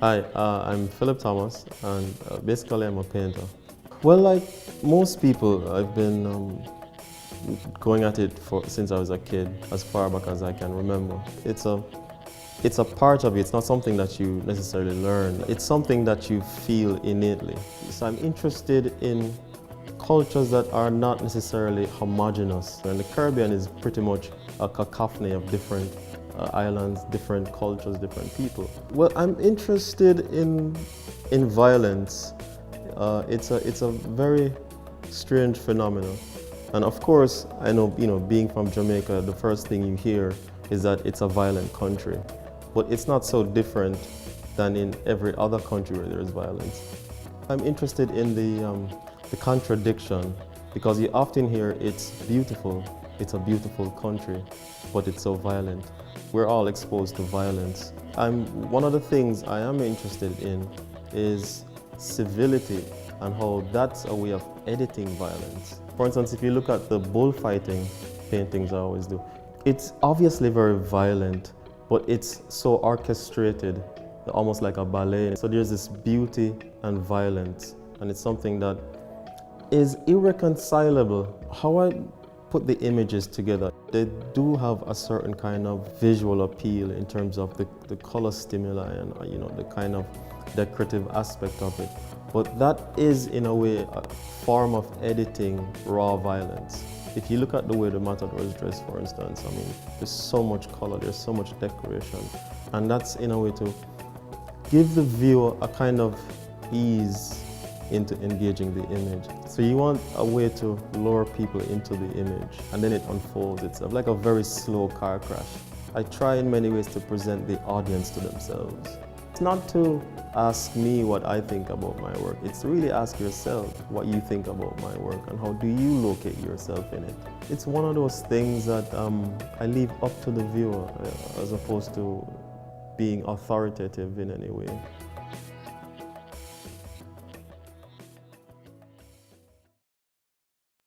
Hi, I'm Philip Thomas, and basically I'm a painter. Well, like most people, I've been going at it since I was a kid, as far back as I can remember. It's a part of you. It's not something that you necessarily learn. It's something that you feel innately. So I'm interested in cultures that are not necessarily homogeneous. And the Caribbean is pretty much a cacophony of different islands, different cultures, different people. Well, I'm interested in violence. It's a very strange phenomenon. And of course, I know, being from Jamaica, the first thing you hear is that it's a violent country. But it's not so different than in every other country where there is violence. I'm interested in the contradiction, because you often hear it's beautiful, it's a beautiful country, but it's so violent. We're all exposed to violence. One of the things I am interested in is civility and how that's a way of editing violence. For instance, if you look at the bullfighting paintings I always do, it's obviously very violent, but it's so orchestrated, almost like a ballet. So there's this beauty and violence, and it's something that is irreconcilable. How I put the images together, they do have a certain kind of visual appeal in terms of the color stimuli and the kind of decorative aspect of it. But that is, in a way, a form of editing raw violence. If you look at the way the matador is dressed, for instance, I mean, there's so much color, there's so much decoration. And that's, in a way, to give the viewer a kind of ease into engaging the image. So you want a way to lure people into the image, and then it unfolds itself, like a very slow car crash. I try in many ways to present the audience to themselves. It's not to ask me what I think about my work, it's to really ask yourself what you think about my work and how do you locate yourself in it. It's one of those things that I leave up to the viewer as opposed to being authoritative in any way.